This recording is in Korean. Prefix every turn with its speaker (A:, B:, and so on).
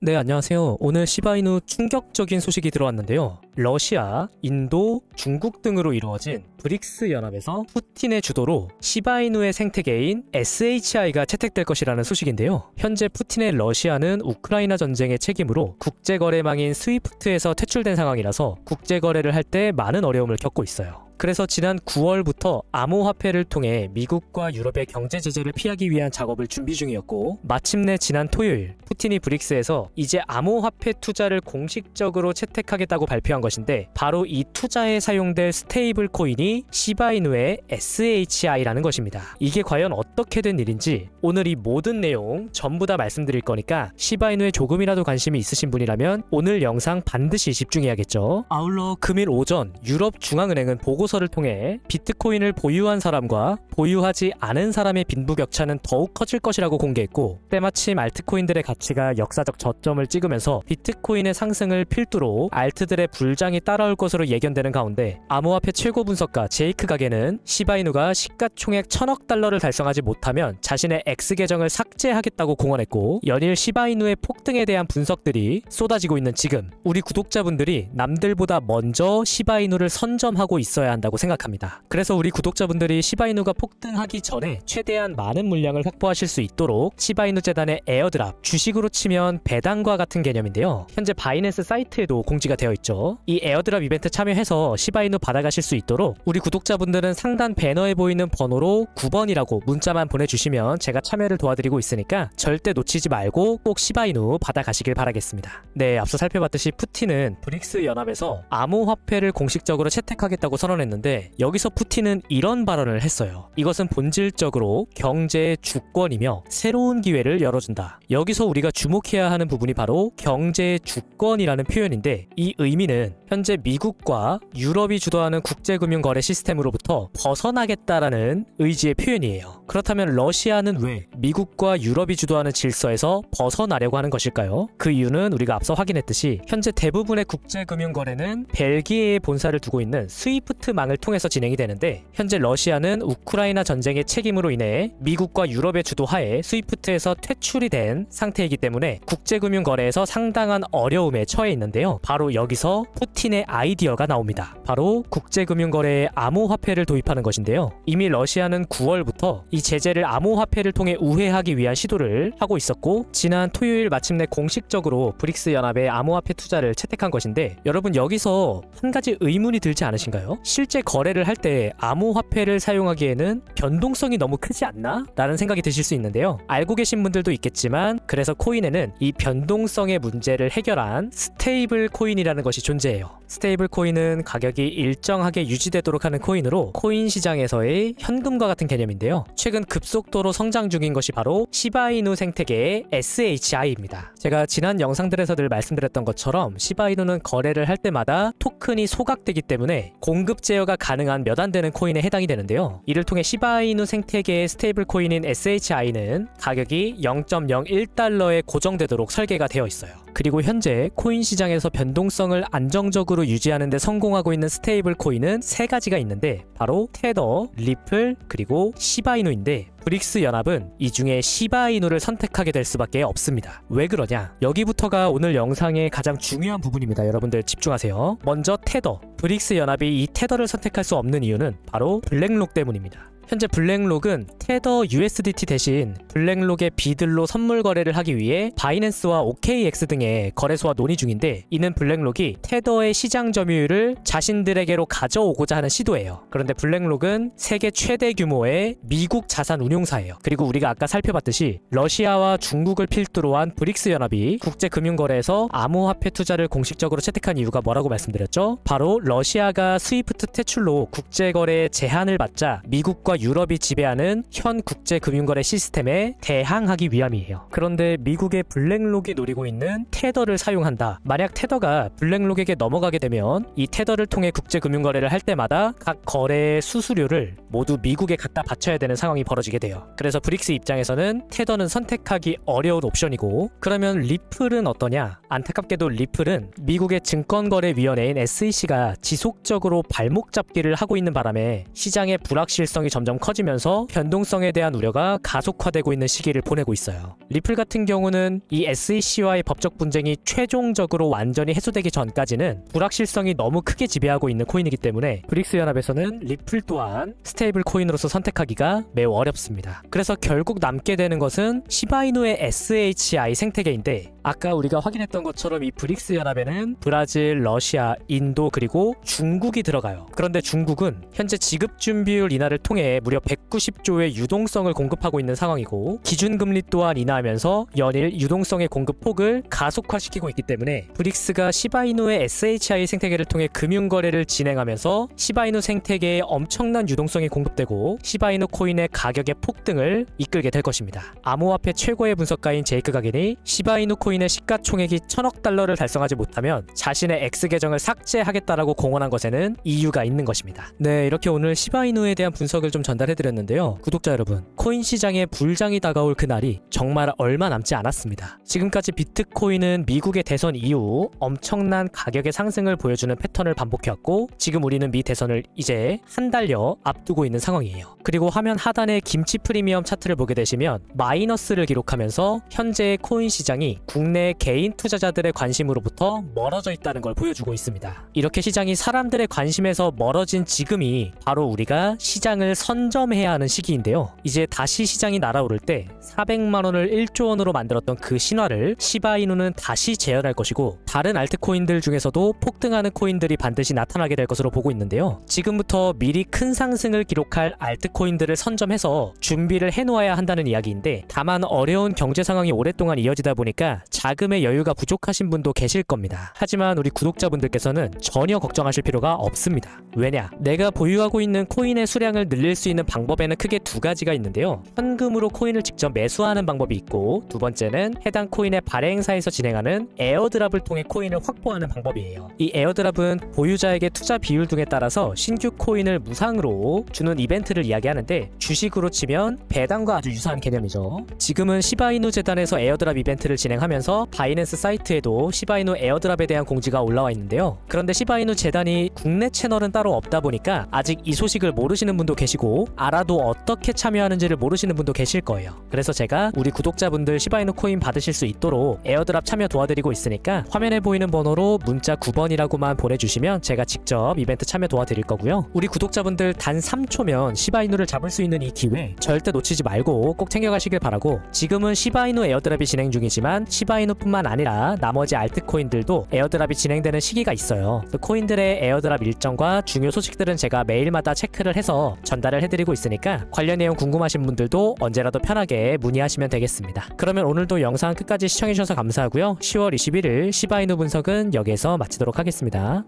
A: 네, 안녕하세요. 오늘 시바이누 충격적인 소식이 들어왔는데요. 러시아, 인도, 중국 등으로 이루어진 브릭스 연합에서 푸틴의 주도로 시바이누의 생태계인 SHI가 채택될 것이라는 소식인데요. 현재 푸틴의 러시아는 우크라이나 전쟁의 책임으로 국제거래망인 스위프트에서 퇴출된 상황이라서 국제거래를 할 때 많은 어려움을 겪고 있어요. 그래서 지난 9월부터 암호화폐를 통해 미국과 유럽의 경제 제재를 피하기 위한 작업을 준비 중이었고, 마침내 지난 토요일 푸틴이 브릭스에서 이제 암호화폐 투자를 공식적으로 채택하겠다고 발표한 것인데, 바로 이 투자에 사용될 스테이블 코인이 시바이누의 SHI라는 것입니다. 이게 과연 어떻게 된 일인지 오늘 이 모든 내용 전부 다 말씀드릴 거니까 시바이누에 조금이라도 관심이 있으신 분이라면 오늘 영상 반드시 집중해야겠죠. 아울러 금일 오전 유럽중앙은행은 보고서를 통해 비트코인을 보유한 사람과 보유하지 않은 사람의 빈부격차는 더욱 커질 것이라고 공개했고, 때마침 알트코인들의 가치가 역사적 저점을 찍으면서 비트코인의 상승을 필두로 알트들의 불장이 따라올 것으로 예견되는 가운데, 암호화폐 최고 분석가 제이크 가게는 시바이누가 시가총액 1000억 달러를 달성하지 못하면 자신의 X 계정을 삭제하겠다고 공언했고, 연일 시바이누의 폭등에 대한 분석들이 쏟아지고 있는 지금 우리 구독자분들이 남들보다 먼저 시바이누를 선점하고 있어야 한다고 생각합니다. 그래서 우리 구독자분들이 시바이누가 폭등하기 전에 최대한 많은 물량을 확보하실 수 있도록 시바이누 재단의 에어드랍, 주식으로 치면 배당과 같은 개념인데요. 현재 바이낸스 사이트에도 공지가 되어 있죠. 이 에어드랍 이벤트 참여해서 시바이누 받아가실 수 있도록 우리 구독자분들은 상단 배너에 보이는 번호로 9번이라고 문자만 보내주시면 제가 참여를 도와드리고 있으니까 절대 놓치지 말고 꼭 시바이누 받아가시길 바라겠습니다. 네, 앞서 살펴봤듯이 푸틴은 브릭스 연합에서 암호화폐를 공식적으로 채택하겠다고 선언했는데, 여기서 푸틴은 이런 발언을 했어요. 이것은 본질적으로 경제의 주권이며 새로운 기회를 열어준다. 여기서 우리가 주목해야 하는 부분이 바로 경제의 주권이라는 표현인데, 이 의미는 현재 미국과 유럽이 주도하는 국제금융거래 시스템으로부터 벗어나겠다라는 의지의 표현이에요. 그렇다면 러시아는 왜 미국과 유럽이 주도하는 질서에서 벗어나려고 하는 것일까요? 그 이유는 우리가 앞서 확인했듯이 현재 대부분의 국제금융거래는 벨기에에 본사를 두고 있는 스위프트망을 통해서 진행이 되는데, 현재 러시아는 우크라이나 전쟁의 책임으로 인해 미국과 유럽의 주도하에 스위프트에서 퇴출이 된 상태이기 때문에 국제금융거래에서 상당한 어려움에 처해 있는데요. 바로 여기서 푸틴의 아이디어가 나옵니다. 바로 국제금융거래에 암호화폐를 도입하는 것인데요. 이미 러시아는 9월부터 이 제재를 암호화폐를 통해 우회하기 위한 시도를 하고 있었고, 지난 토요일 마침내 공식적으로 브릭스 연합의 암호화폐 투자를 채택한 것인데, 여러분 여기서 한 가지 의문이 들지 않으신가요? 실제 거래를 할 때 암호화폐를 사용하기에는 변동성이 너무 크지 않나? 라는 생각이 드실 수 있는데요. 알고 계신 분들도 있겠지만, 그래서 코인에는 이 변동성의 문제를 해결한 스테이블 코인이라는 것이 존재해요. 스테이블 코인은 가격이 일정하게 유지되도록 하는 코인으로 코인 시장에서의 현금과 같은 개념인데요. 최근 급속도로 성장 중인 것이 바로 시바이누 생태계의 SHI입니다. 제가 지난 영상들에서 늘 말씀드렸던 것처럼 시바이누는 거래를 할 때마다 토큰이 소각되기 때문에 공급 제어가 가능한 몇 안 되는 코인에 해당이 되는데요. 이를 통해 시바이누 생태계의 스테이블 코인인 SHI는 가격이 0.01달러에 고정되도록 설계가 되어 있어요. 그리고 현재 코인 시장에서 변동성을 안정적으로 유지하는 데 성공하고 있는 스테이블 코인은 세 가지가 있는데, 바로 테더, 리플, 그리고 시바이누인데, 브릭스 연합은 이 중에 시바이누를 선택하게 될 수밖에 없습니다. 왜 그러냐? 여기부터가 오늘 영상의 가장 중요한 부분입니다. 여러분들 집중하세요. 먼저 테더. 브릭스 연합이 이 테더를 선택할 수 없는 이유는 바로 블랙록 때문입니다. 현재 블랙록은 테더 USDT 대신 블랙록의 비들로 선물 거래를 하기 위해 바이낸스와 OKX 등의 거래소와 논의 중인데, 이는 블랙록이 테더의 시장 점유율을 자신들에게로 가져오고자 하는 시도예요. 그런데 블랙록은 세계 최대 규모의 미국 자산 운용사예요. 그리고 우리가 아까 살펴봤듯이 러시아와 중국을 필두로 한 브릭스 연합이 국제금융거래에서 암호화폐 투자를 공식적으로 채택한 이유가 뭐라고 말씀드렸죠? 바로 러시아가 스위프트 퇴출로 국제거래에 제한을 받자 미국과 유럽이 지배하는 현 국제금융거래 시스템에 대항하기 위함이에요. 그런데 미국의 블랙록이 노리고 있는 테더를 사용한다. 만약 테더가 블랙록에게 넘어가게 되면 이 테더를 통해 국제금융거래를 할 때마다 각 거래의 수수료를 모두 미국에 갖다 바쳐야 되는 상황이 벌어지게 돼요. 그래서 브릭스 입장에서는 테더는 선택하기 어려운 옵션이고, 그러면 리플은 어떠냐? 안타깝게도 리플은 미국의 증권거래위원회인 SEC가 지속적으로 발목 잡기를 하고 있는 바람에 시장의 불확실성이 점점 커지면서 변동성에 대한 우려가 가속화되고 있는 시기를 보내고 있어요. 리플 같은 경우는 이 SEC와의 법적 분쟁이 최종적으로 완전히 해소되기 전까지는 불확실성이 너무 크게 지배하고 있는 코인이기 때문에 브릭스 연합에서는 리플 또한 스테이블 코인으로서 선택하기가 매우 어렵습니다. 그래서 결국 남게 되는 것은 시바이누의 SHI 생태계인데, 아까 우리가 확인했던 것처럼 이 브릭스 연합에는 브라질, 러시아, 인도 그리고 중국이 들어가요. 그런데 중국은 현재 지급 준비율 인하를 통해 무려 190조의 유동성을 공급하고 있는 상황이고, 기준금리 또한 인하하면서 연일 유동성의 공급 폭을 가속화시키고 있기 때문에 브릭스가 시바이누의 SHI 생태계를 통해 금융거래를 진행하면서 시바이누 생태계에 엄청난 유동성이 공급되고 시바이누 코인의 가격의 폭등을 이끌게 될 것입니다. 암호화폐 최고의 분석가인 제이크 가겐이 시바이누 코인의 시가총액이 1000억 달러를 달성하지 못하면 자신의 X 계정을 삭제하겠다라고 공언한 것에는 이유가 있는 것입니다. 네, 이렇게 오늘 시바이누에 대한 분석을 좀 전달해드렸는데요. 구독자 여러분, 코인 시장에 불장이 다가올 그날이 정말 얼마 남지 않았습니다. 지금까지 비트코인은 미국의 대선 이후 엄청난 가격의 상승을 보여주는 패턴을 반복해왔고, 지금 우리는 미 대선을 이제 한 달여 앞두고 있는 상황이에요. 그리고 화면 하단의 김치 프리미엄 차트를 보게 되시면 마이너스를 기록하면서 현재의 코인 시장이 국내 개인 투자자들의 관심으로부터 멀어져 있다는 걸 보여주고 있습니다. 이렇게 시장이 사람들의 관심에서 멀어진 지금이 바로 우리가 시장을 선점해야 하는 시기인데요. 이제 다시 시장이 날아오를 때 400만 원을 1조 원으로 만들었던 그 신화를 시바이누는 다시 재현할 것이고, 다른 알트코인들 중에서도 폭등하는 코인들이 반드시 나타나게 될 것으로 보고 있는데요. 지금부터 미리 큰 상승을 기록할 알트코인들을 선점해서 준비를 해놓아야 한다는 이야기인데, 다만 어려운 경제 상황이 오랫동안 이어지다 보니까 자금의 여유가 부족하신 분도 계실 겁니다. 하지만 우리 구독자분들께서는 전혀 걱정하실 필요가 없습니다. 왜냐? 내가 보유하고 있는 코인의 수량을 늘릴 수 있는 방법에는 크게 두 가지가 있는데요. 현금으로 코인을 직접 매수하는 방법이 있고, 두 번째는 해당 코인의 발행사에서 진행하는 에어드랍을 통해 코인을 확보하는 방법이에요. 이 에어드랍은 보유자에게 투자 비율 등에 따라서 신규 코인을 무상으로 주는 이벤트를 이야기하는데, 주식으로 치면 배당과 아주 유사한 개념이죠. 지금은 시바이누 재단에서 에어드랍 이벤트를 진행하면서 바이낸스 사이트에도 시바이누 에어드랍에 대한 공지가 올라와 있는데요. 그런데 시바이누 재단이 국내 채널은 따로 없다 보니까 아직 이 소식을 모르시는 분도 계시고, 알아도 어떻게 참여하는지를 모르시는 분도 계실 거예요. 그래서 제가 우리 구독자분들 시바이누 코인 받으실 수 있도록 에어드랍 참여 도와드리고 있으니까 화면에 보이는 번호로 문자 9번이라고만 보내주시면 제가 직접 이벤트 참여 도와드릴 거고요. 우리 구독자분들 단 3초면 시바이누를 잡을 수 있는 이 기회 절대 놓치지 말고 꼭 챙겨가시길 바라고, 지금은 시바이누 에어드랍이 진행 중이지만 시바이누뿐만 아니라 나머지 알트코인들도 에어드랍이 진행되는 시기가 있어요. 코인들의 에어드랍 일정과 중요 소식들은 제가 매일마다 체크를 해서 전달을 해드리고 있으니까 관련 내용 궁금하신 분들도 언제라도 편하게 문의하시면 되겠습니다. 그러면 오늘도 영상 끝까지 시청해주셔서 감사하고요. 10월 21일 시바이누 분석은 여기에서 마치도록 하겠습니다.